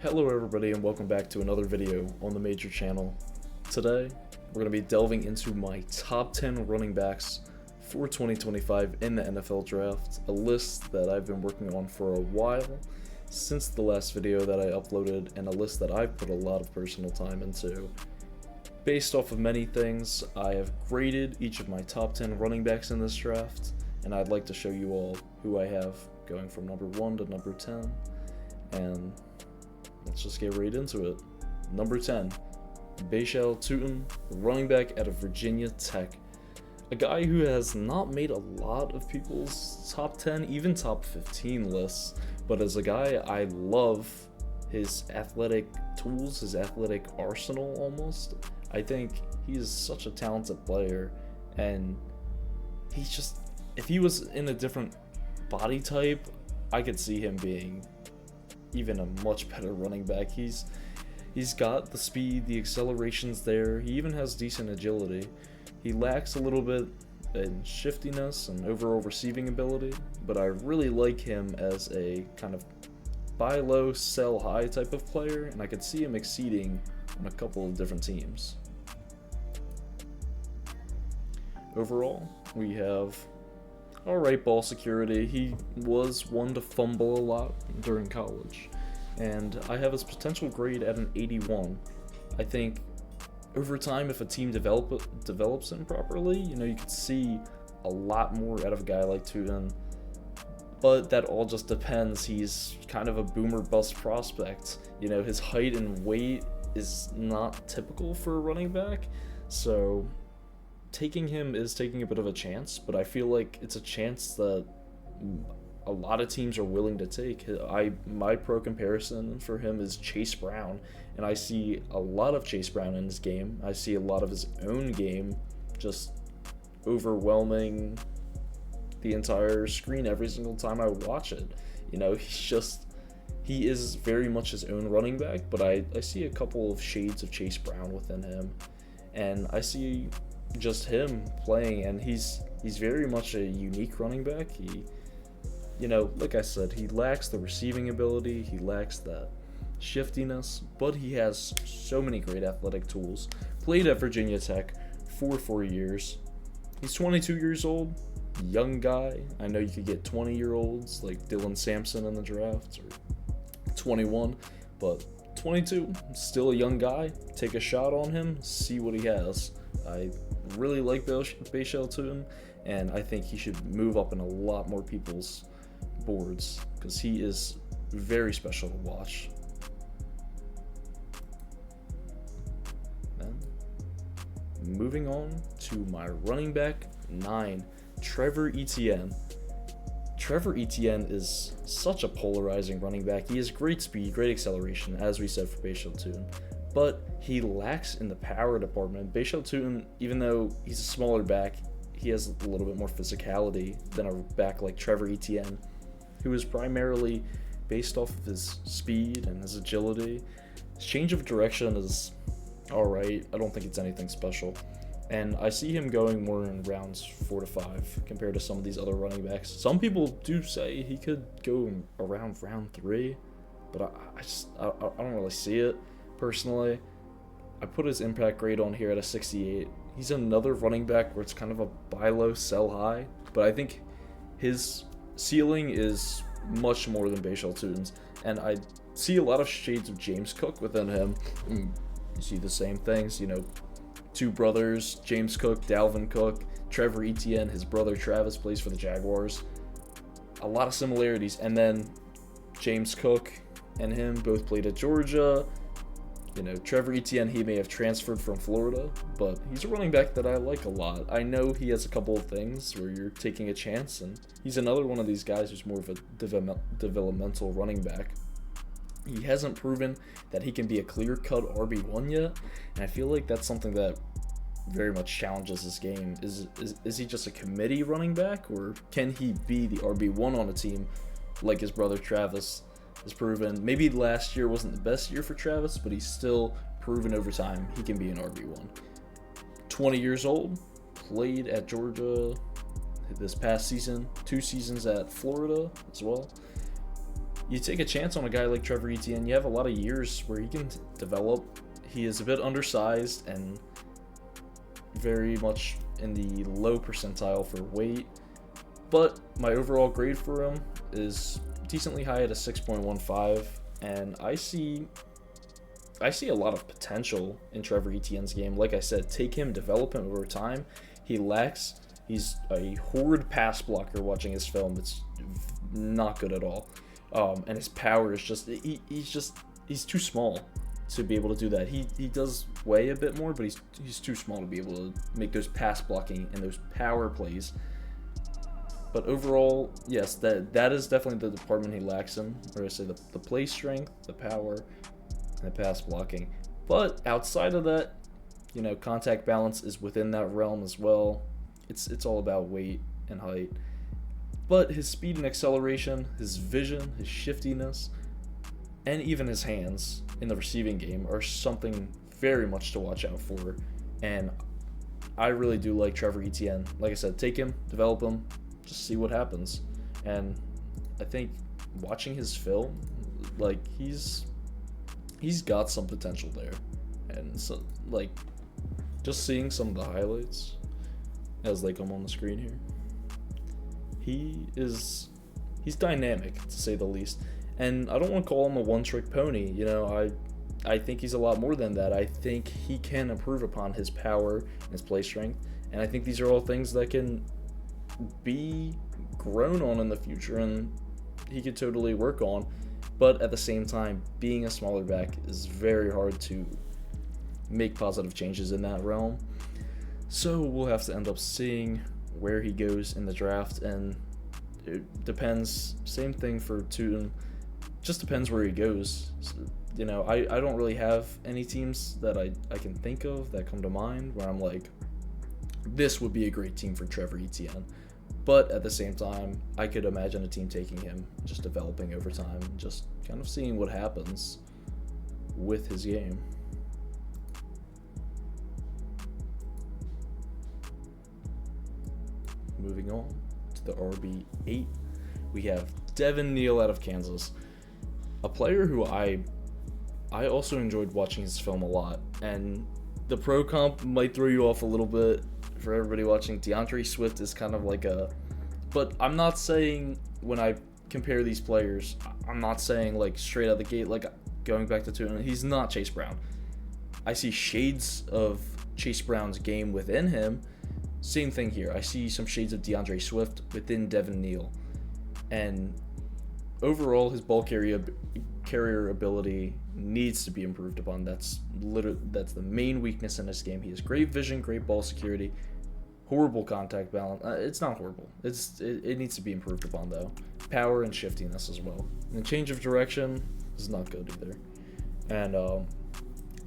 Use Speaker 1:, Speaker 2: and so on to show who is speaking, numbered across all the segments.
Speaker 1: Hello everybody and welcome back to another video on the Major channel. Today, we're going to be delving into my top 10 running backs for 2025 in the NFL Draft, a list that I've been working on for a while since the last video that I uploaded, and a list that I've put a lot of personal time into. Based off of many things, I have graded each of my top 10 running backs in this draft, and I'd like to show you all who I have going from number 1 to number 10, and let's just get right into it. Number 10, Bashal Tutin, running back out of Virginia Tech. A guy who has not made a lot of people's top 10, even top 15 lists, but as a guy, I love his athletic tools, his athletic arsenal almost. I think he's such a talented player, and he's just, if he was in a different body type, I could see him being even a much better running back. He's got the speed, the acceleration's there, he even has decent agility. He lacks a little bit in shiftiness and overall receiving ability, but I really like him as a kind of buy low, sell high type of player, and I could see him exceeding on a couple of different teams. Overall, we have alright ball security. He was one to fumble a lot during college, and I have his potential grade at an 81. I think over time, if a team develops him properly, you could see a lot more out of a guy like Tutin, but that all just depends. He's kind of a boomer bust prospect. His height and weight is not typical for a running back, so taking him is taking a bit of a chance, but I feel like it's a chance that a lot of teams are willing to take. My pro comparison for him is Chase Brown, and I see a lot of Chase Brown in his game. I see a lot of his own game just overwhelming the entire screen every single time I watch it. He is very much his own running back, but I see a couple of shades of Chase Brown within him, and I see just him playing, and he's very much a unique running back. Like I said, he lacks the receiving ability, he lacks that shiftiness, but he has so many great athletic tools. Played at Virginia Tech for 4 years. He's 22 years old, young guy. I know you could get 20-year-olds like Dylan Sampson in the draft, or 21, but 22, still a young guy. Take a shot on him, see what he has. I really like Bashal Tutin, and I think he should move up in a lot more people's boards because he is very special to watch. Then, moving on to my running back 9, Trevor Etienne. Trevor Etienne is such a polarizing running back. He has great speed, great acceleration, as we said for Bashal Tutin, but he lacks in the power department. Bashal Tutin, even though he's a smaller back, he has a little bit more physicality than a back like Trevor Etienne, who is primarily based off of his speed and his agility. His change of direction is alright. I don't think it's anything special. And I see him going more in rounds 4 to 5 compared to some of these other running backs. Some people do say he could go around round 3, but I don't really see it personally. I put his impact grade on here at a 68. He's another running back where it's kind of a buy low, sell high, but I think his ceiling is much more than Bashal Tutin's, and I see a lot of shades of James Cook within him. You see the same things, two brothers, James Cook, Dalvin Cook, Trevor Etienne, his brother Travis plays for the Jaguars. A lot of similarities, and then James Cook and him both played at Georgia. Trevor Etienne, he may have transferred from Florida, but he's a running back that I like a lot. I know he has a couple of things where you're taking a chance, and he's another one of these guys who's more of a developmental running back. He hasn't proven that he can be a clear-cut RB1 yet, and I feel like that's something that very much challenges his game. Is he just a committee running back, or can he be the RB1 on a team like his brother Travis has proven? Maybe last year wasn't the best year for Travis, but he's still proven over time he can be an RB1. 20 years old, played at Georgia this past season, 2 seasons at Florida as well. you take a chance on a guy like Trevor Etienne. You have a lot of years where he can develop. He is a bit undersized and very much in the low percentile for weight, but my overall grade for him is decently high at a 6.15, and I see a lot of potential in Trevor Etienne's game. Like I said, take him, develop him over time. He's a horrid pass blocker. Watching his film, it's not good at all. And his power is he's too small to be able to do that. He does weigh a bit more, but he's too small to be able to make those pass blocking and those power plays. But overall, yes, that is definitely the department he lacks in, or I say the play strength, the power, and the pass blocking. But outside of that, contact balance is within that realm as well. It's all about weight and height. But his speed and acceleration, his vision, his shiftiness, and even his hands in the receiving game are something very much to watch out for. And I really do like Trevor Etienne. Like I said, take him, develop him, just see what happens. And I think watching his film, like he's got some potential there. And so, like, just seeing some of the highlights as they come on the screen here, he's dynamic, to say the least. And I don't want to call him a one-trick pony. I think he's a lot more than that. I think he can improve upon his power and his play strength. And I think these are all things that can be grown on in the future, and he could totally work on. But at the same time, being a smaller back is very hard to make positive changes in that realm. So we'll have to end up seeing where he goes in the draft, and it depends. Same thing for Tootin. Just depends where he goes. I don't really have any teams that I can think of that come to mind where I'm like, this would be a great team for Trevor Etienne. But at the same time, I could imagine a team taking him, just developing over time, just kind of seeing what happens with his game. Moving on to the RB8, we have Devin Neal out of Kansas, a player who I also enjoyed watching his film a lot. And the pro comp might throw you off a little bit for everybody watching. DeAndre Swift is kind of like but I'm not saying, when I compare these players, I'm not saying like straight out the gate, like going back to Tootin, he's not Chase Brown. I see shades of Chase Brown's game within him. Same thing here. I see some shades of DeAndre Swift within Devin Neal. And overall, his ball carrier ability needs to be improved upon. That's the main weakness in his game. He has great vision, great ball security, horrible contact balance. It's not horrible. It needs to be improved upon, though. Power and shiftiness as well. And change of direction is not good either. And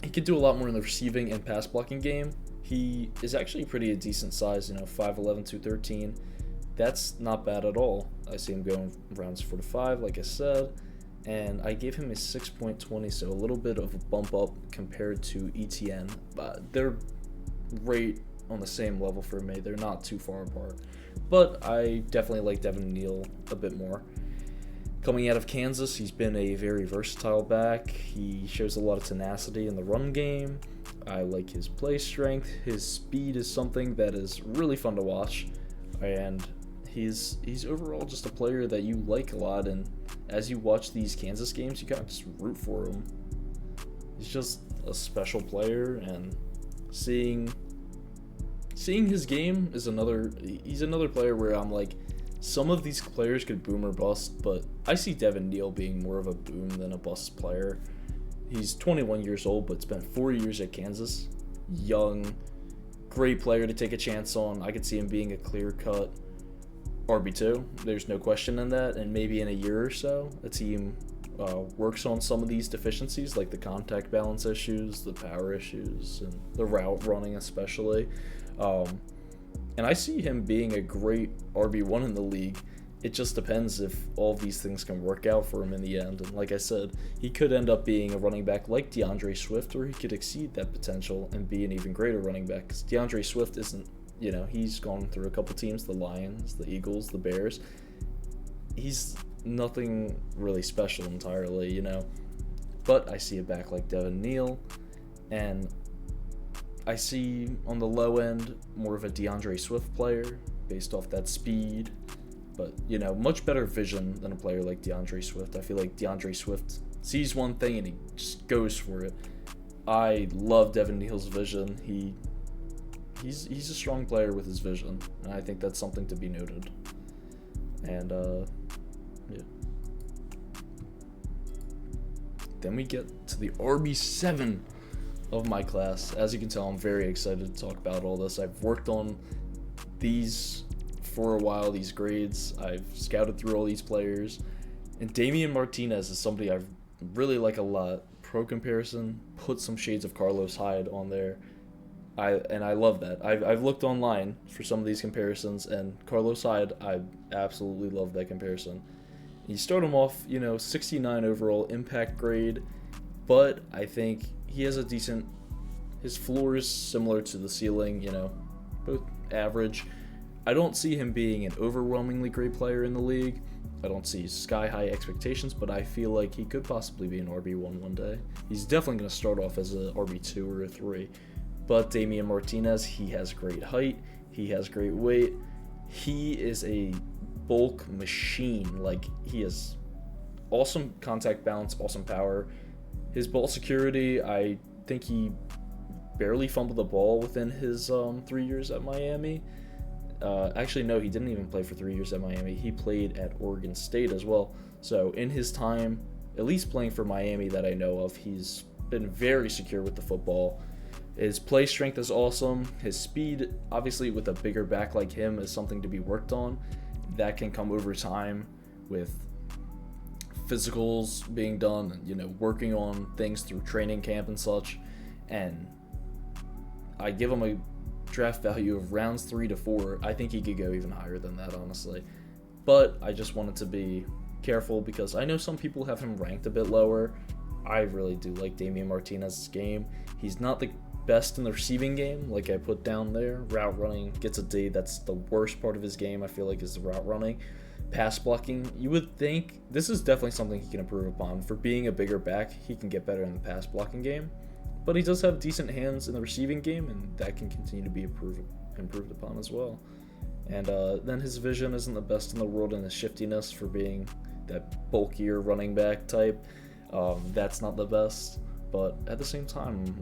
Speaker 1: he could do a lot more in the receiving and pass blocking game. He is actually pretty a decent size, 5'11", 213. That's not bad at all. I see him going rounds 4 to 5, like I said, and I gave him a 6.20, so a little bit of a bump up compared to Etienne, but they're right on the same level for me. They're not too far apart, but I definitely like Devin Neal a bit more. Coming out of Kansas, he's been a very versatile back. He shows a lot of tenacity in the run game. I like his play strength. His speed is something that is really fun to watch, and he's overall just a player that you like a lot. And as you watch these Kansas games, you kind of just root for him. He's just a special player, and seeing his game is he's another player where I'm like, some of these players could boom or bust, but I see Devin Neal being more of a boom than a bust player. He's 21 years old, but spent 4 years at Kansas. Young, great player to take a chance on. I could see him being a clear-cut RB2. There's no question in that. And maybe in a year or so, a team works on some of these deficiencies, like the contact balance issues, the power issues, and the route running especially. And I see him being a great RB1 in the league. It just depends if all of these things can work out for him in the end. And like I said, he could end up being a running back like DeAndre Swift, or he could exceed that potential and be an even greater running back. Because DeAndre Swift isn't, he's gone through a couple teams, the Lions, the Eagles, the Bears. He's nothing really special entirely, you know. But I see a back like Devin Neal, and I see on the low end more of a DeAndre Swift player based off that speed, but you know, much better vision than a player like DeAndre Swift. I feel like DeAndre Swift sees one thing and he just goes for it. I love Devin Neal's vision. He's a strong player with his vision, and I think that's something to be noted. And yeah. Then we get to the RB7 of my class. As you can tell, I'm very excited to talk about all this. I've worked on these for a while, these grades. I've scouted through all these players. And Damian Martinez is somebody I really like a lot. Pro comparison, put some shades of Carlos Hyde on there. I love that. I've looked online for some of these comparisons, and Carlos Hyde, I absolutely love that comparison. You start him off, 69 overall impact grade, but I think he has a decent, his floor is similar to the ceiling, both average. I don't see him being an overwhelmingly great player in the league. I don't see sky-high expectations, but I feel like he could possibly be an RB1 one day. He's definitely going to start off as an RB2 or a 3. But Damian Martinez, he has great height, he has great weight, he is a bulk machine. Like, he has awesome contact balance, awesome power. His ball security, I think he barely fumbled the ball within his 3 years at Miami. Actually, no, he didn't even play for 3 years at Miami. He played at Oregon State as well. So in his time, at least playing for Miami that I know of, he's been very secure with the football. His play strength is awesome. His speed, obviously with a bigger back like him, is something to be worked on. That can come over time with physicals being done, working on things through training camp and such. And I give him a draft value of rounds 3 to 4. I think he could go even higher than that, honestly. But I just wanted to be careful because I know some people have him ranked a bit lower. I really do like Damian Martinez's game. He's not the best in the receiving game, like I put down there. Route running gets a D. That's the worst part of his game, I feel like, is the route running. Pass blocking, you would think this is definitely something he can improve upon. For being a bigger back, he can get better in the pass blocking game. But he does have decent hands in the receiving game, and that can continue to be improved upon as well. And then his vision isn't the best in the world, and his shiftiness for being that bulkier running back type, that's not the best. But at the same time,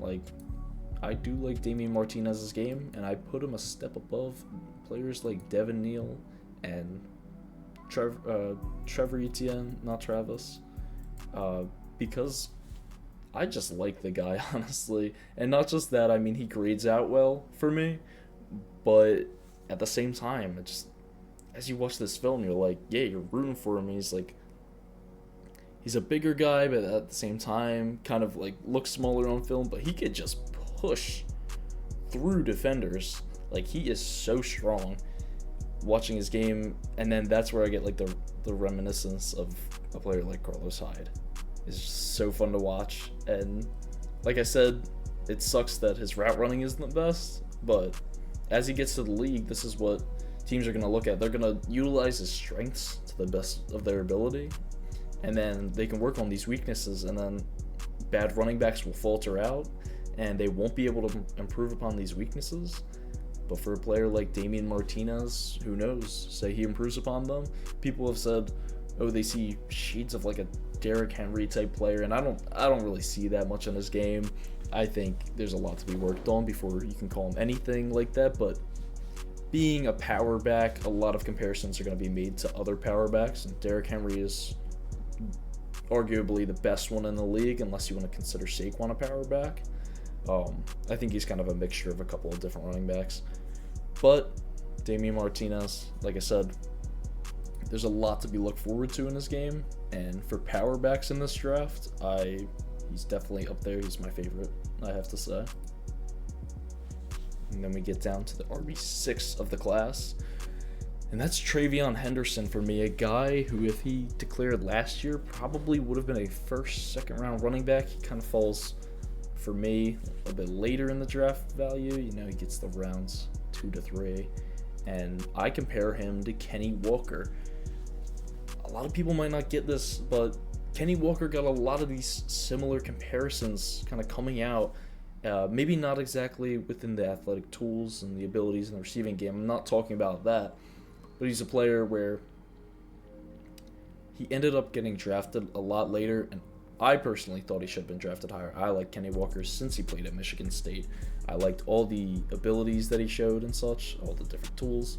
Speaker 1: I do like Damian Martinez's game, and I put him a step above players like Devin Neal and Trevor Etienne, not Travis, because I just like the guy, honestly. And not just that, I mean, he grades out well for me, but at the same time, as you watch this film, you're like, yeah, you're rooting for him. He's a bigger guy, but at the same time, kind of looks smaller on film, but he could just push through defenders. He is so strong watching his game. And then that's where I get the reminiscence of a player like Carlos Hyde. It's just so fun to watch. And like I said, it sucks that his route running isn't the best, but as he gets to the league, this is what teams are going to look at. They're going to utilize his strengths to the best of their ability, and then they can work on these weaknesses, and then bad running backs will falter out and they won't be able to improve upon these weaknesses. But for a player like Damian Martinez, who knows, say he improves upon them, people have said, oh, they see shades of a Derrick Henry type player, and I don't really see that much in his game. I think there's a lot to be worked on before you can call him anything like that. But being a power back, a lot of comparisons are going to be made to other power backs, and Derrick Henry is arguably the best one in the league, unless you want to consider Saquon a power back. I think he's kind of a mixture of a couple of different running backs. But Damian Martinez, like I said, there's a lot to be looked forward to in his game, and for power backs in this draft, he's definitely up there. He's my favorite, I have to say. And then we get down to the RB6 of the class, and that's Travion Henderson for me, a guy who, if he declared last year, probably would have been a first, second round running back. He kind of falls, for me, a bit later in the draft value. He gets the rounds 2 to 3, and I compare him to Kenny Walker. A lot of people might not get this, but Kenny Walker got a lot of these similar comparisons kind of coming out. Maybe not exactly within the athletic tools and the abilities in the receiving game. I'm not talking about that. But he's a player where he ended up getting drafted a lot later, and I personally thought he should have been drafted higher. I like Kenny Walker since he played at Michigan State. I liked all the abilities that he showed and such, all the different tools.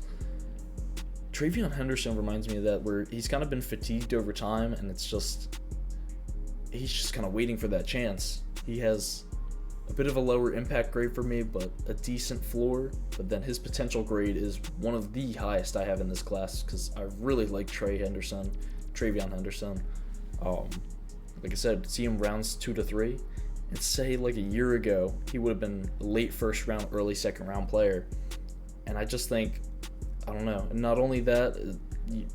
Speaker 1: Travion Henderson reminds me of that, where he's kind of been fatigued over time, and he's just kind of waiting for that chance. He has a bit of a lower impact grade for me, but a decent floor. But then his potential grade is one of the highest I have in this class, because I really like Travion Henderson. Like I said, see him rounds 2 to 3, and say like a year ago he would have been a late first round, early second round player. And I just think, I don't know. And not only that,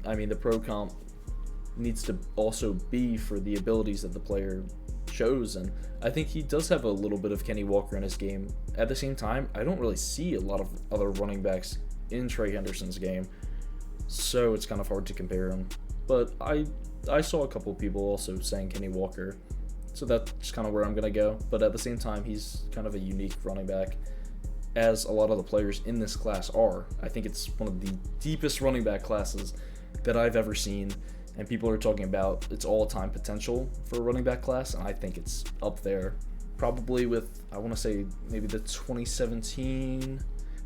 Speaker 1: I mean, the pro comp needs to also be for the abilities that the player shows, and I think he does have a little bit of Kenny Walker in his game. At the same time, I don't really see a lot of other running backs in Trey Henderson's game, so it's kind of hard to compare him. But I saw a couple of people also saying Kenny Walker, so that's kind of where I'm going to go. But at the same time, he's kind of a unique running back, as a lot of the players in this class are. I think it's one of the deepest running back classes that I've ever seen, and people are talking about its all-time potential for a running back class, and I think it's up there, probably with, I want to say, maybe the 2017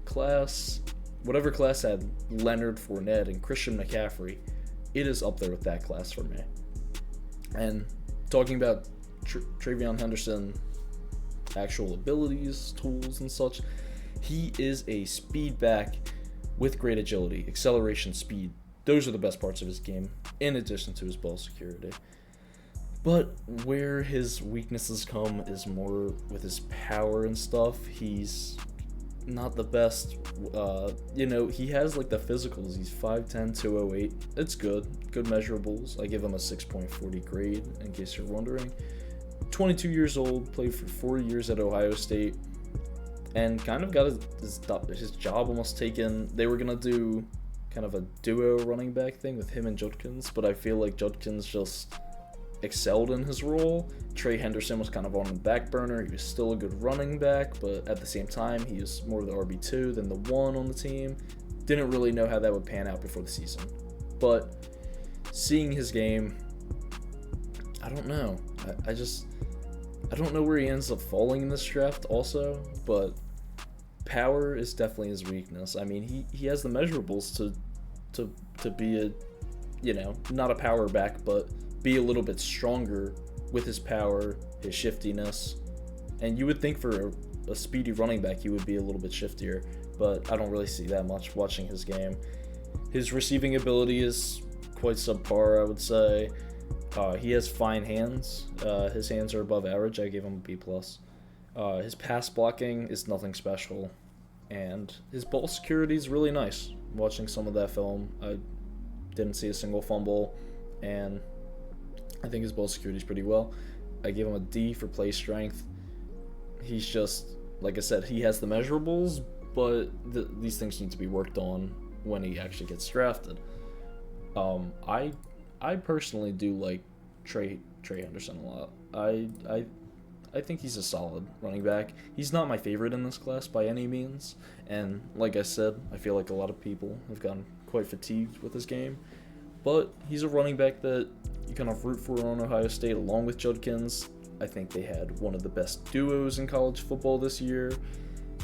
Speaker 1: class, whatever class had Leonard Fournette and Christian McCaffrey. It is up there with that class for me. And talking about Travion Henderson, actual abilities, tools, and such, he is a speed back with great agility, acceleration, speed. Those are the best parts of his game, in addition to his ball security. But where his weaknesses come is more with his power and stuff. He's not the best. He has like the physicals. He's 5'10", 208. It's good measurables. I give him a 6.40 grade, in case you're wondering. 22 years old, played for 4 years at Ohio State, and kind of got his job almost taken. They were gonna do kind of a duo running back thing with him and Judkins, but I feel like Judkins just excelled in his role. Trey Henderson was kind of on the back burner. He was still a good running back, but at the same time, he was more the RB2 than the 1 on the team. Didn't really know how that would pan out before the season. But seeing his game, I don't know. I don't know where he ends up falling in this draft also, but power is definitely his weakness. I mean, he has the measurables to be a, not a power back, but be a little bit stronger with his power, his shiftiness. And you would think for a speedy running back he would be a little bit shiftier, but I don't really see that much watching his game. His receiving ability is quite subpar, I would say. He has fine hands. His hands are above average. I gave him a B+. His pass blocking is nothing special, and his ball security is really nice. Watching some of that film, I didn't see a single fumble, and I think his ball security is pretty well. I gave him a D for play strength. He's just, like I said, he has the measurables, but these things need to be worked on when he actually gets drafted. I personally do like Trey Henderson a lot. I think he's a solid running back. He's not my favorite in this class by any means, and like I said, I feel like a lot of people have gotten quite fatigued with his game. But he's a running back that you kind of root for on Ohio State, along with Judkins. I think they had one of the best duos in college football this year.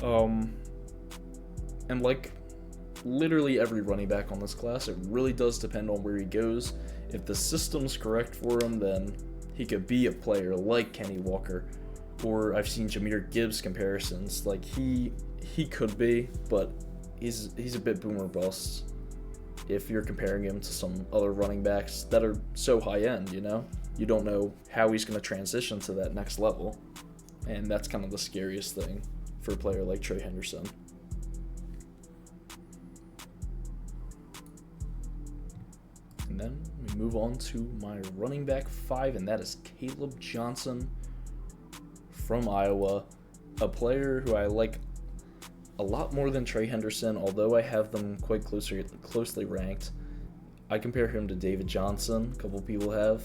Speaker 1: And like literally every running back on this class, it really does depend on where he goes. If the system's correct for him, then he could be a player like Kenny Walker. Or I've seen Jahmyr Gibbs comparisons. Like he could be, but he's a bit boomer bust if you're comparing him to some other running backs that are so high end, You don't know how he's going to transition to that next level. And that's kind of the scariest thing for a player like Trey Henderson. And then we move on to my running back 5, and that is Caleb Johnson from Iowa, a player who I like a lot more than Trey Henderson, although I have them quite closely ranked. I compare him to David Johnson. A couple people have.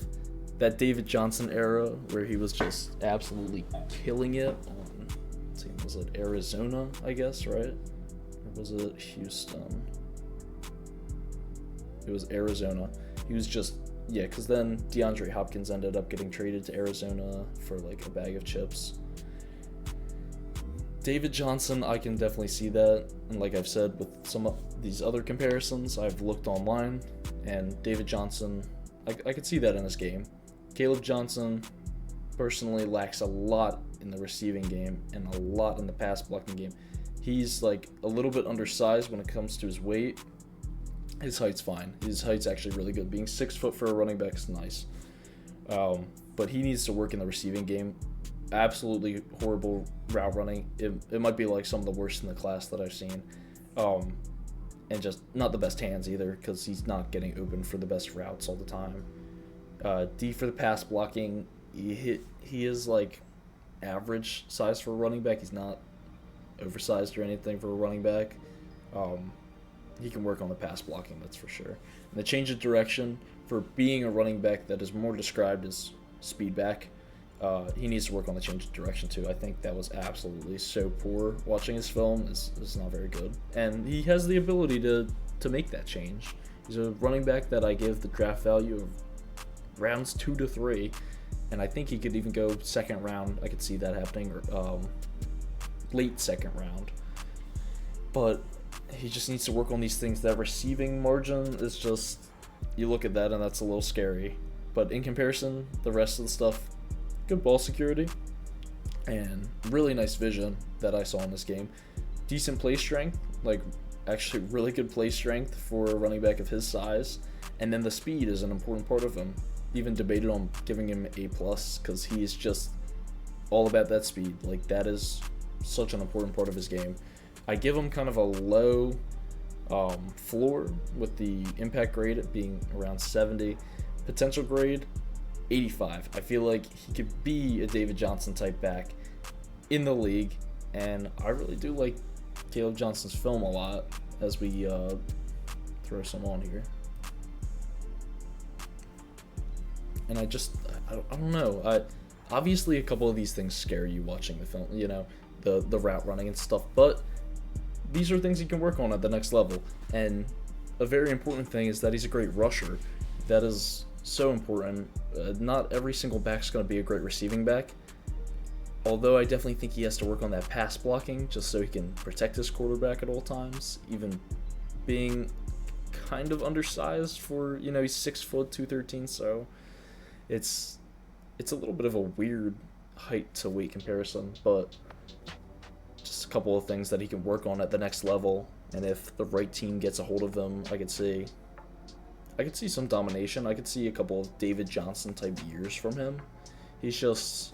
Speaker 1: That David Johnson era where he was just absolutely killing it on, was it Arizona, I guess, right? Or was it Houston? It was Arizona. He was just, yeah, because then DeAndre Hopkins ended up getting traded to Arizona for like a bag of chips. David Johnson, I can definitely see that. And like I've said with some of these other comparisons, I've looked online, and David Johnson, I could see that in his game. Caleb Johnson personally lacks a lot in the receiving game and a lot in the pass blocking game. He's like a little bit undersized when it comes to his weight. His height's fine. His height's actually really good. Being 6 foot for a running back is nice. But he needs to work in the receiving game. Absolutely horrible route running. It might be like some of the worst in the class that I've seen. And just not the best hands either, because he's not getting open for the best routes all the time. D for the pass blocking, he is like average size for a running back. He's not oversized or anything for a running back. He can work on the pass blocking, that's for sure. And the change of direction for being a running back that is more described as speed back, he needs to work on the change of direction too. I think that was absolutely so poor. Watching his film is not very good. And he has the ability to make that change. He's a running back that I give the draft value of rounds 2 to 3, and I think he could even go second round. I could see that happening, or late second round. But he just needs to work on these things. That receiving margin is just, you look at that and that's a little scary. But in comparison, the rest of the stuff, good ball security and really nice vision that I saw in this game. Decent play strength, like actually really good play strength for a running back of his size. And then the speed is an important part of him. Even debated on giving him A+, because he's just all about that speed. Like, that is such an important part of his game. I give him kind of a low floor with the impact grade at being around 70. Potential grade, 85. I feel like he could be a David Johnson type back in the league, and I really do like Caleb Johnson's film a lot as we throw some on here. And I don't know. Obviously, a couple of these things scare you watching the film, you know, the route running and stuff, but these are things he can work on at the next level. And a very important thing is that he's a great rusher. That is so important. Not every single back's going to be a great receiving back, although I definitely think he has to work on that pass blocking just so he can protect his quarterback at all times, even being kind of undersized for, you know, he's 6 foot 213, so it's a little bit of a weird height to weight comparison, but just a couple of things that he can work on at the next level. And if the right team gets a hold of him, I could see some domination. I could see a couple of David Johnson type years from him. He has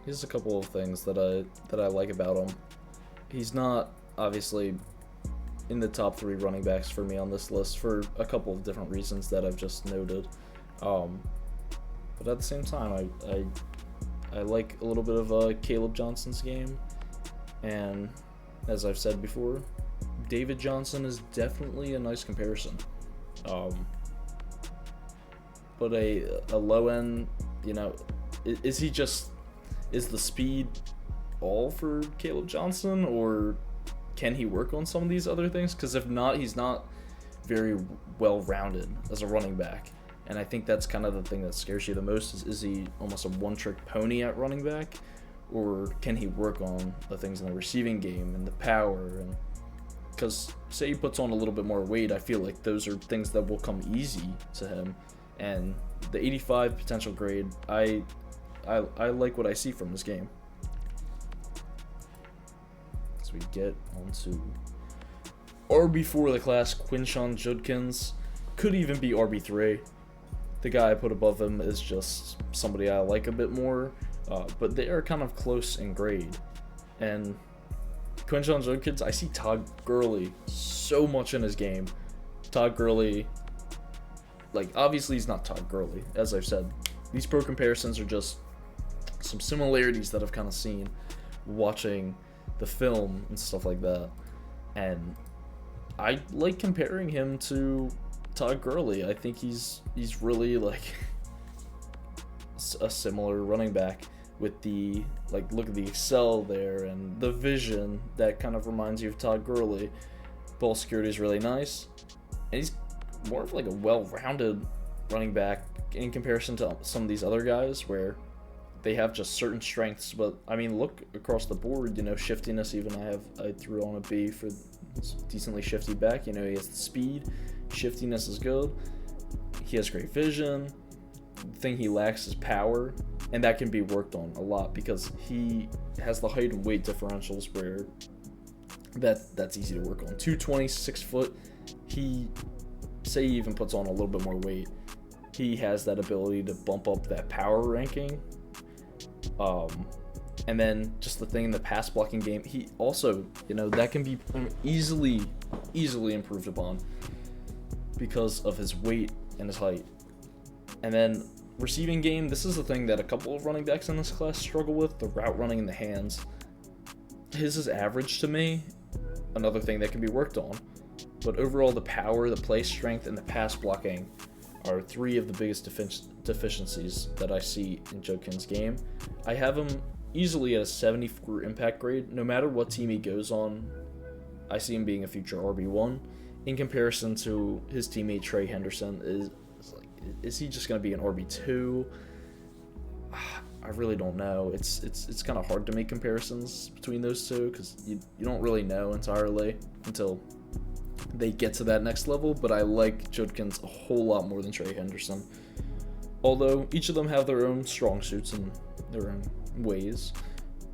Speaker 1: a couple of things that I like about him. He's not obviously in the top 3 running backs for me on this list for a couple of different reasons that I've just noted. But at the same time, I like a little bit of Caleb Johnson's game, and as I've said before, David Johnson is definitely a nice comparison. But a low end, you know, is the speed all for Caleb Johnson, or can he work on some of these other things? Because if not, he's not very well rounded as a running back. And I think that's kind of the thing that scares you the most. Is he almost a one-trick pony at running back? Or can he work on the things in the receiving game and the power? And because say he puts on a little bit more weight, I feel like those are things that will come easy to him. And the 85 potential grade, I like what I see from this game. So we get onto RB4 of the class, Quinshon Judkins. Could even be RB3. The guy I put above him is just somebody I like a bit more, but they are kind of close in grade. And Quinshon Judkins, I see Todd Gurley so much in his game. Todd Gurley, like, obviously he's not Todd Gurley, as I've said. These pro comparisons are just some similarities that I've kind of seen watching the film and stuff like that. And I like comparing him to Todd Gurley. I think he's really like a similar running back with the like look at the excel there and the vision that kind of reminds you of Todd Gurley. Ball security is really nice, and he's more of like a well-rounded running back in comparison to some of these other guys where they have just certain strengths. But I mean, look across the board, shiftiness, even I threw on a B for decently shifty back. He has the speed, shiftiness is good, he has great vision. The thing he lacks is power, and that can be worked on a lot because he has the height and weight differentials where that's easy to work on. 220, 6 foot, he even puts on a little bit more weight, he has that ability to bump up that power ranking. And then just the thing in the pass blocking game, he also, that can be easily improved upon because of his weight and his height. And then receiving game, this is the thing that a couple of running backs in this class struggle with, the route running in the hands. His is average to me, another thing that can be worked on. But overall, the power, the play strength, and the pass blocking are three of the biggest deficiencies that I see in Judkins' game. I have him easily at a 74 impact grade. No matter what team he goes on, I see him being a future RB1. In comparison to his teammate Trey Henderson, is he just going to be an RB2? I really don't know. It's kind of hard to make comparisons between those two because you don't really know entirely until they get to that next level. But I like Judkins a whole lot more than Trey Henderson. Although each of them have their own strong suits and their own ways.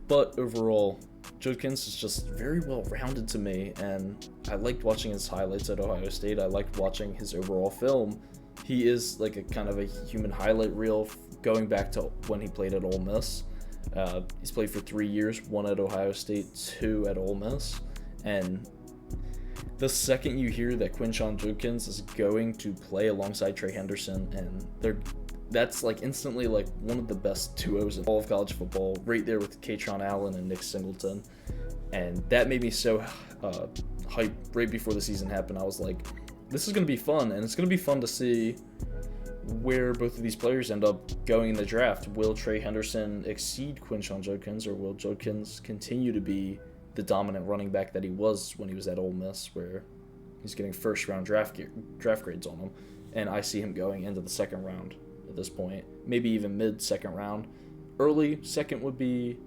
Speaker 1: But overall, Judkins is just very well rounded to me, and I liked watching his highlights at Ohio State. I liked watching his overall film. He is like a kind of a human highlight reel going back to when he played at Ole Miss. He's played for 3 years, 1 at Ohio State, 2 at Ole Miss. And the second you hear that Quinshon Judkins is going to play alongside Trey Henderson, and that's like instantly like one of the best duos in all of college football, right there with Katron Allen and Nick Singleton. And that made me so hyped right before the season happened. I was like, this is going to be fun, and it's going to be fun to see where both of these players end up going in the draft. Will Trey Henderson exceed Quinshon Judkins, or will Judkins continue to be the dominant running back that he was when he was at Ole Miss, where he's getting first-round draft grades on him? And I see him going into the second round at this point, maybe even mid-second round. Early second would be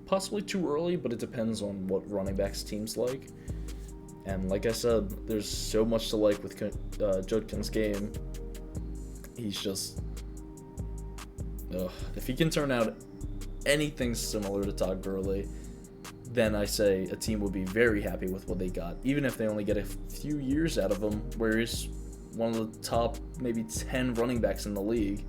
Speaker 1: possibly too early, but it depends on what running backs teams like. And like I said, there's so much to like with Judkins' game. He's just... if he can turn out anything similar to Todd Gurley, then I say a team would be very happy with what they got. Even if they only get a few years out of him, where he's one of the top maybe 10 running backs in the league,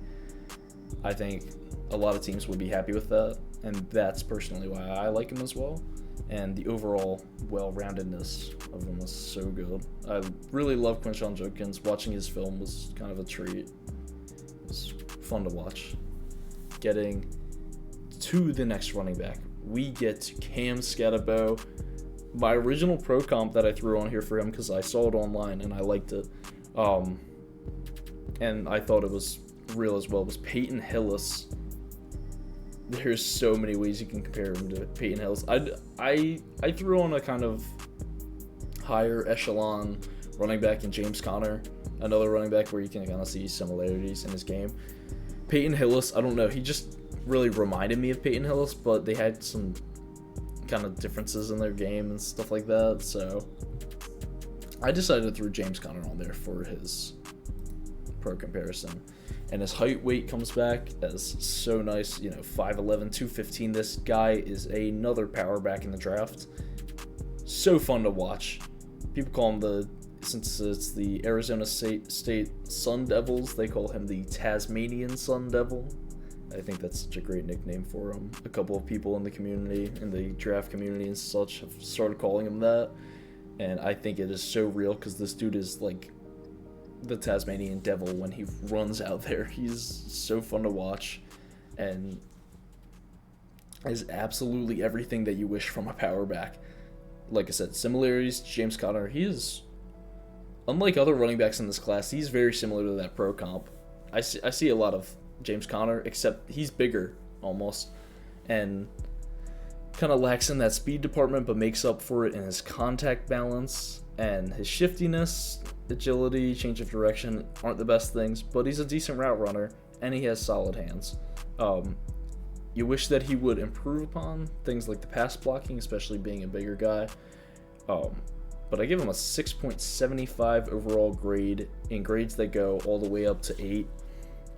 Speaker 1: I think a lot of teams would be happy with that. And that's personally why I like him as well. And the overall well-roundedness of him was so good. I really love Quinshon Judkins. Watching his film was kind of a treat. It was fun to watch. Getting to the next running back, we get to Cam Scatterbo. My original pro comp that I threw on here for him because I saw it online and I liked it. And I thought it was real as well, was Peyton Hillis. There's so many ways you can compare him to Peyton Hillis. I threw on a kind of higher echelon running back in James Conner, another running back where you can kind of see similarities in his game. Peyton Hillis, I don't know, he just really reminded me of Peyton Hillis, but they had some kind of differences in their game and stuff like that, so I decided to throw James Conner on there for his pro comparison. And his height weight comes back as so nice, 5'11", 215. This guy is another power back in the draft. So fun to watch. People call him since it's the Arizona State Sun Devils, they call him the Tasmanian Sun Devil. I think that's such a great nickname for him. A couple of people in the community, in the draft community and such, have started calling him that. And I think it is so real because this dude is like the Tasmanian Devil when he runs out there. He's so fun to watch and is absolutely everything that you wish from a power back. like I said, similarities to James Conner. He is, unlike other running backs in this class, he's very similar to that pro comp. I see a lot of James Conner, except he's bigger almost, and kind of lacks in that speed department, but makes up for it in his contact balance and his shiftiness, agility, change of direction aren't the best things, but he's a decent route runner and he has solid hands. You wish that he would improve upon things like the pass blocking, especially being a bigger guy. But I give him a 6.75 overall grade in grades that go all the way up to 8.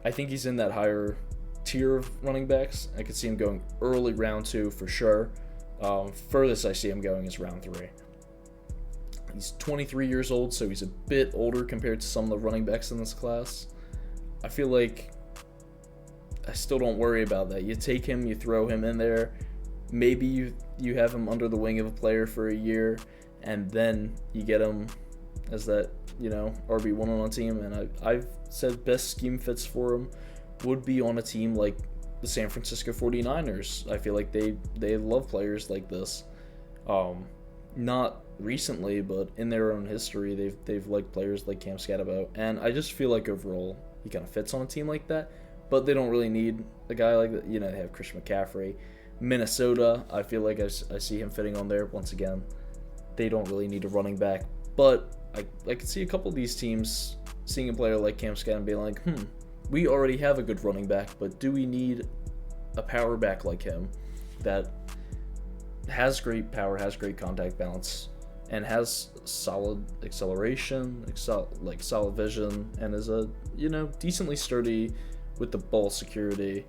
Speaker 1: I think he's in that higher tier of running backs. I could see him going early round 2 for sure. Furthest I see him going is round 3. He's 23 years old, so he's a bit older compared to some of the running backs in this class. I feel like I still don't worry about that. You take him, you throw him in there. Maybe you have him under the wing of a player for a year, and then you get him as that, RB1 on a team. And I've said best scheme fits for him would be on a team like the San Francisco 49ers. I feel like they love players like this. Not recently, but in their own history, they've liked players like Cam Scatterbo. And I just feel like overall he kind of fits on a team like that. But they don't really need a guy like that. They have Christian McCaffrey. Minnesota, I feel like I see him fitting on there. Once again, they don't really need a running back. But I could see a couple of these teams seeing a player like Cam Scott and being like, we already have a good running back, but do we need a power back like him that has great power, has great contact balance, and has solid acceleration, solid vision, and is a, decently sturdy with the ball security.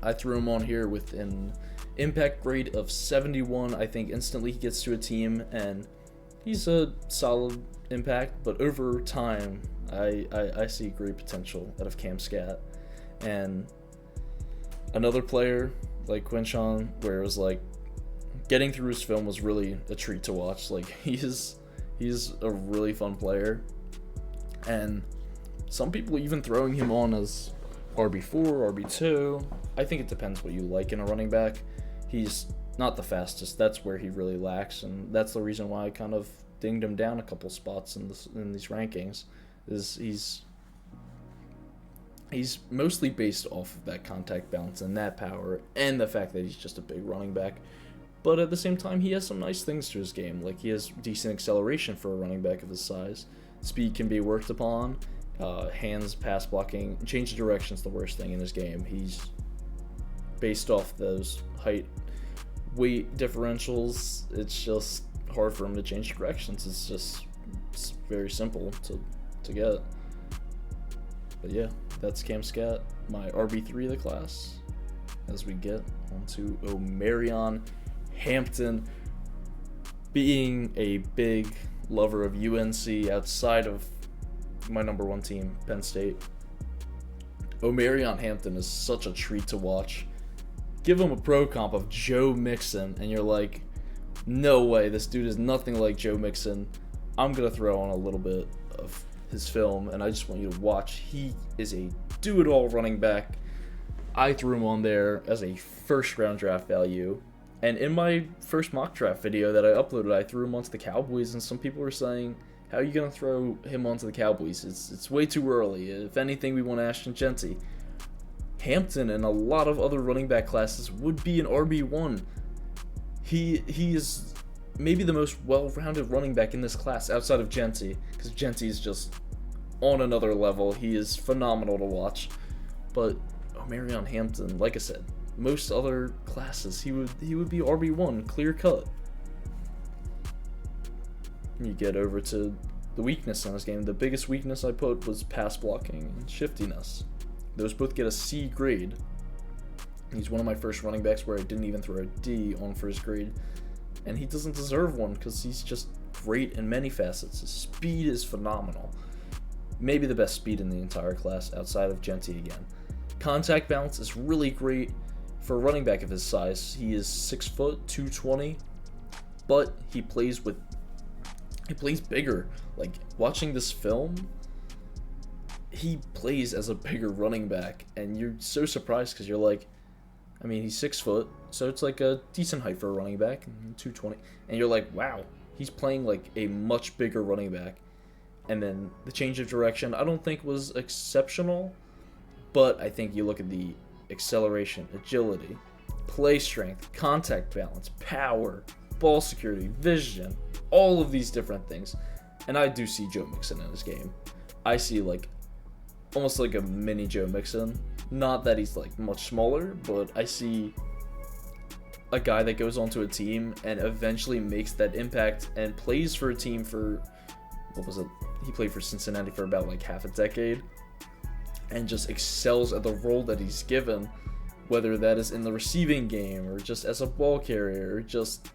Speaker 1: I threw him on here with an impact grade of 71. I think instantly he gets to a team and he's a solid impact, but over time I see great potential out of Cam Scat. And another player like Quinshawn, where it was like getting through his film was really a treat to watch. Like he's a really fun player, and some people even throwing him on as RB4, RB2. I think it depends what you like in a running back. He's not the fastest. That's where he really lacks, and that's the reason why I kind of dinged him down a couple spots in these rankings. Is he's mostly based off of that contact balance and that power, and the fact that he's just a big running back. But at the same time, he has some nice things to his game. Like he has decent acceleration for a running back of his size. Speed can be worked upon. Hands, pass blocking, change of direction is the worst thing in his game. He's based off those height, weight differentials. It's just hard for him to change directions. It's very simple to get. But yeah, that's Cam Scat, my RB3 of the class. As we get onto Omarion Hampton, being a big lover of UNC outside of my number one team, Penn State. Omarion Hampton is such a treat to watch. Give him a pro comp of Joe Mixon, and you're like, no way, this dude is nothing like Joe Mixon. I'm going to throw on a little bit of his film, and I just want you to watch. He is a do-it-all running back. I threw him on there as a first-round draft value. And in my first mock draft video that I uploaded, I threw him onto the Cowboys, and some people were saying, how are you going to throw him onto the Cowboys? It's way too early. If anything, we want Ashton Genty. Hampton and a lot of other running back classes would be an RB1. He is maybe the most well-rounded running back in this class outside of Genty, because Genty is just on another level. He is phenomenal to watch. But Omarion Hampton, like I said, most other classes, he would be RB1, clear cut. You get over to the weakness in this game. The biggest weakness I put was pass blocking and shiftiness. Those both get a C grade. He's one of my first running backs where I didn't even throw a D on for his grade. And he doesn't deserve one because he's just great in many facets. His speed is phenomenal. Maybe the best speed in the entire class outside of Genty again. Contact balance is really great for a running back of his size. He is 6 foot, 220, but he plays bigger. Like, watching this film, he plays as a bigger running back, and you're so surprised because you're like, I mean, he's 6 foot, so it's like a decent height for a running back, 220. And you're like, wow, he's playing like a much bigger running back. And then the change of direction, I don't think was exceptional, but I think you look at the acceleration, agility, play strength, contact balance, power, ball security, vision, all of these different things. And I do see Joe Mixon in his game. I see like almost like a mini Joe Mixon. Not that he's like much smaller, but I see a guy that goes onto a team and eventually makes that impact and plays for a team for, what was it? He played for Cincinnati for about like half a decade and just excels at the role that he's given, whether that is in the receiving game or just as a ball carrier or just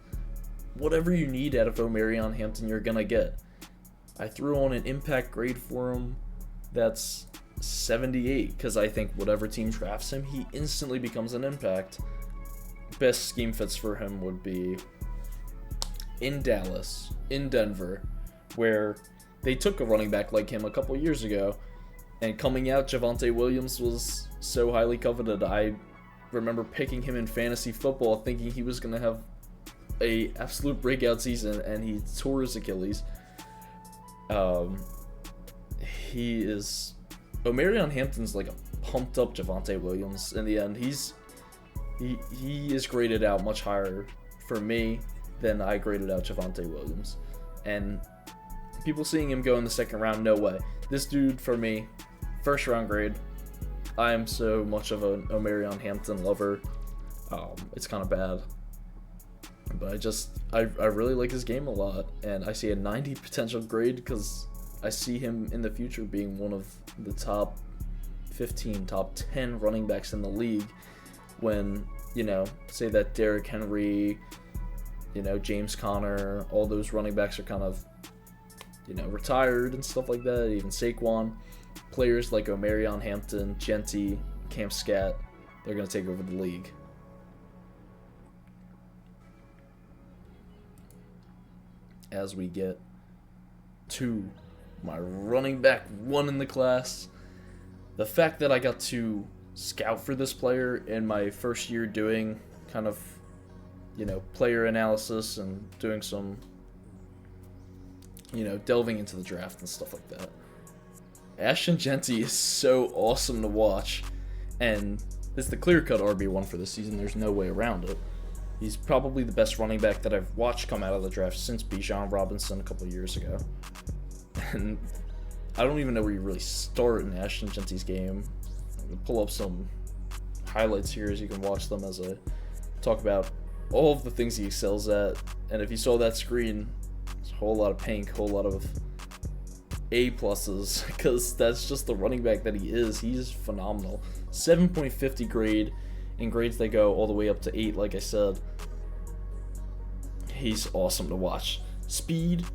Speaker 1: whatever you need out of Omarion Hampton, you're gonna get. I threw on an impact grade for him that's 78 because I think whatever team drafts him, he instantly becomes an impact. Best scheme fits for him would be in Dallas, in Denver, where they took a running back like him a couple years ago, and coming out, Javonte Williams was so highly coveted. I remember picking him in fantasy football thinking he was going to have a absolute breakout season, and he tore his Achilles. Omarion Hampton's like a pumped up Javonte Williams in the end. He is graded out much higher for me than I graded out Javonte Williams. And people seeing him go in the second round, no way. This dude, for me, first round grade. I am so much of an Omarion Hampton lover. It's kind of bad. But I really like his game a lot. And I see a 90 potential grade because I see him in the future being one of the top 15, top 10 running backs in the league. When, say that Derrick Henry, James Conner, all those running backs are kind of, retired and stuff like that. Even Saquon. Players like Omarion Hampton, Genty, Cam Scat, they're going to take over the league. As we get to my running back 1 in the class, the fact that I got to scout for this player in my first year doing kind of, player analysis and doing some, delving into the draft and stuff like that. Ashton Genty is so awesome to watch, and it's the clear-cut RB1 for this season. There's no way around it. He's probably the best running back that I've watched come out of the draft since Bijan Robinson a couple years ago. And I don't even know where you really start in Ashton Genty's game. I'm going to pull up some highlights here as you can watch them as I talk about all of the things he excels at. And if you saw that screen, there's a whole lot of pink, whole lot of A+, because that's just the running back that he is. He's phenomenal. 7.50 grade, in grades they go all the way up to 8, like I said. He's awesome to watch. Speed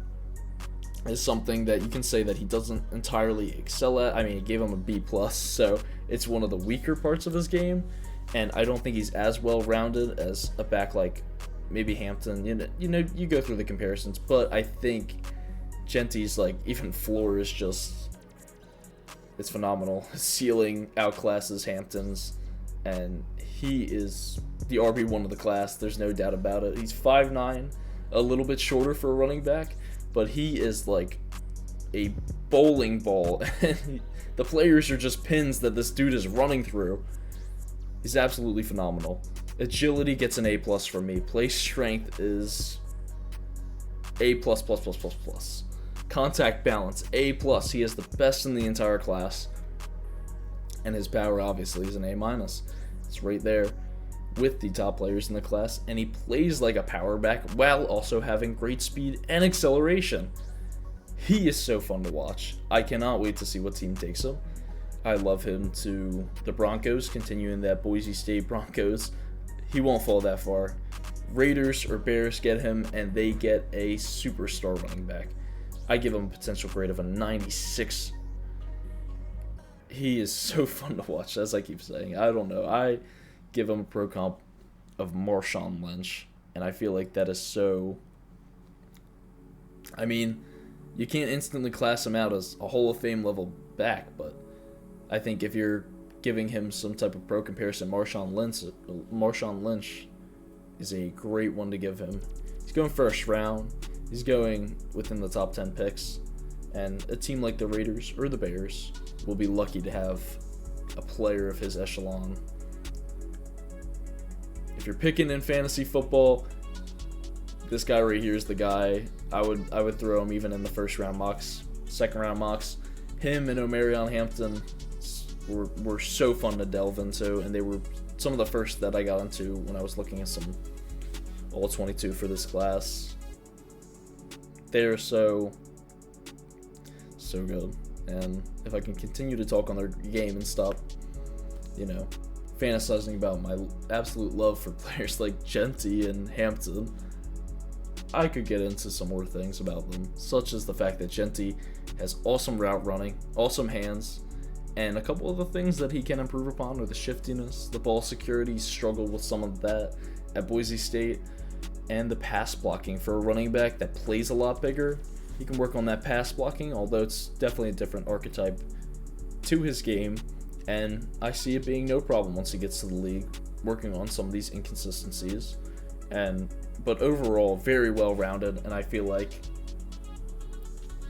Speaker 1: is something that you can say that he doesn't entirely excel at. I mean, he gave him a B+, so it's one of the weaker parts of his game, and I don't think he's as well-rounded as a back like maybe Hampton. You go through the comparisons, but I think Genty's even floor is just, it's phenomenal. His ceiling outclasses Hampton's, and he is the RB1 of the class. There's no doubt about it. He's 5'9", a little bit shorter for a running back, but he is like a bowling ball. The players are just pins that this dude is running through. He's absolutely phenomenal. Agility gets an A+ from me. Play strength is A+++++. Contact balance, A+. He is the best in the entire class. And his power, obviously, is an A-. It's right there with the top players in the class. And he plays like a power back while also having great speed and acceleration. He is so fun to watch. I cannot wait to see what team takes him. I love him to the Broncos, continuing that Boise State Broncos. He won't fall that far. Raiders or Bears get him, and they get a superstar running back. I give him a potential grade of a 96. He is so fun to watch, as I keep saying. I don't know. I give him a pro comp of Marshawn Lynch, and I feel like that is so... I mean, you can't instantly class him out as a Hall of Fame level back, but I think if you're giving him some type of pro comparison, Marshawn Lynch is a great one to give him. He's going first round. He's going within the top 10 picks. And a team like the Raiders or the Bears will be lucky to have a player of his echelon. If you're picking in fantasy football, this guy right here is the guy. I would throw him even in the first round mocks, second round mocks. Him and Omarion Hampton were so fun to delve into, and they were some of the first that I got into when I was looking at some all 22 for this class. They are so good, and if I can continue to talk on their game and stop, fantasizing about my absolute love for players like Genty and Hampton, I could get into some more things about them, such as the fact that Genty has awesome route running, awesome hands, and a couple of the things that he can improve upon are the shiftiness, the ball security. He struggled with some of that at Boise State, and the pass blocking. For a running back that plays a lot bigger, he can work on that pass blocking, although it's definitely a different archetype to his game, and I see it being no problem once he gets to the league, working on some of these inconsistencies. But overall, very well-rounded, and I feel like,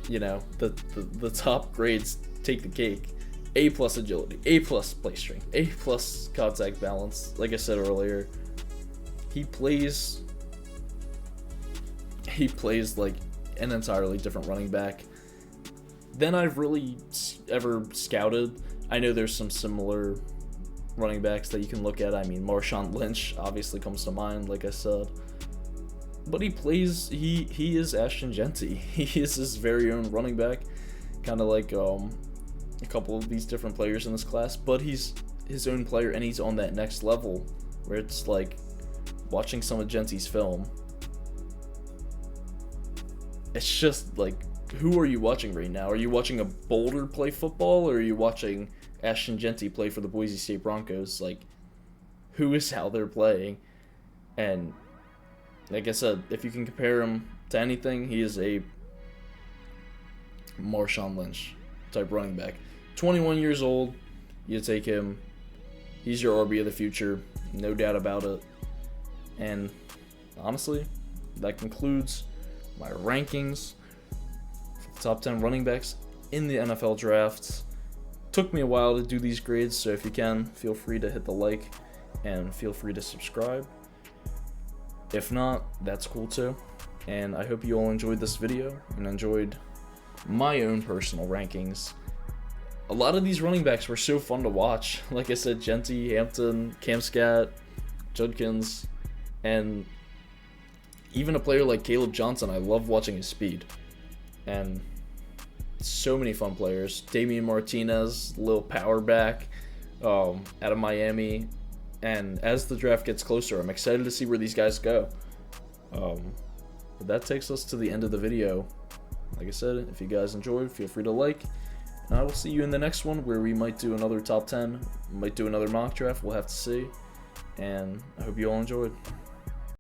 Speaker 1: the top grades take the cake. A+ agility, A+ play strength, A+ contact balance. Like I said earlier, he plays like an entirely different running back than I've really ever scouted. I know there's some similar running backs that you can look at. I mean, Marshawn Lynch obviously comes to mind, like I said. But he is Ashton Genty. He is his very own running back, kind of like a couple of these different players in this class, but he's his own player, and he's on that next level where it's like watching some of Genty's film. It's just like, who are you watching right now? Are you watching a Boulder play football, or are you watching Ashton Genty play for the Boise State Broncos? Like, who is how they're playing? And like I said, if you can compare him to anything, he is a Marshawn Lynch type running back. 21 years old, you take him. He's your RB of the future, no doubt about it. And honestly, that concludes my rankings for the top 10 running backs in the NFL draft. Took me a while to do these grades, so if you can, feel free to hit the like and feel free to subscribe. If not, that's cool too. And I hope you all enjoyed this video and enjoyed my own personal rankings. A lot of these running backs were so fun to watch. Like I said, Genty, Hampton, Camscat, Judkins, and even a player like Caleb Johnson. I love watching his speed. And so many fun players. Damian Martinez, little power back out of Miami. And as the draft gets closer, I'm excited to see where these guys go. But that takes us to the end of the video. Like I said, if you guys enjoyed, feel free to like. And I will see you in the next one, where we might do another top 10, might do another mock draft, we'll have to see. And I hope you all enjoyed.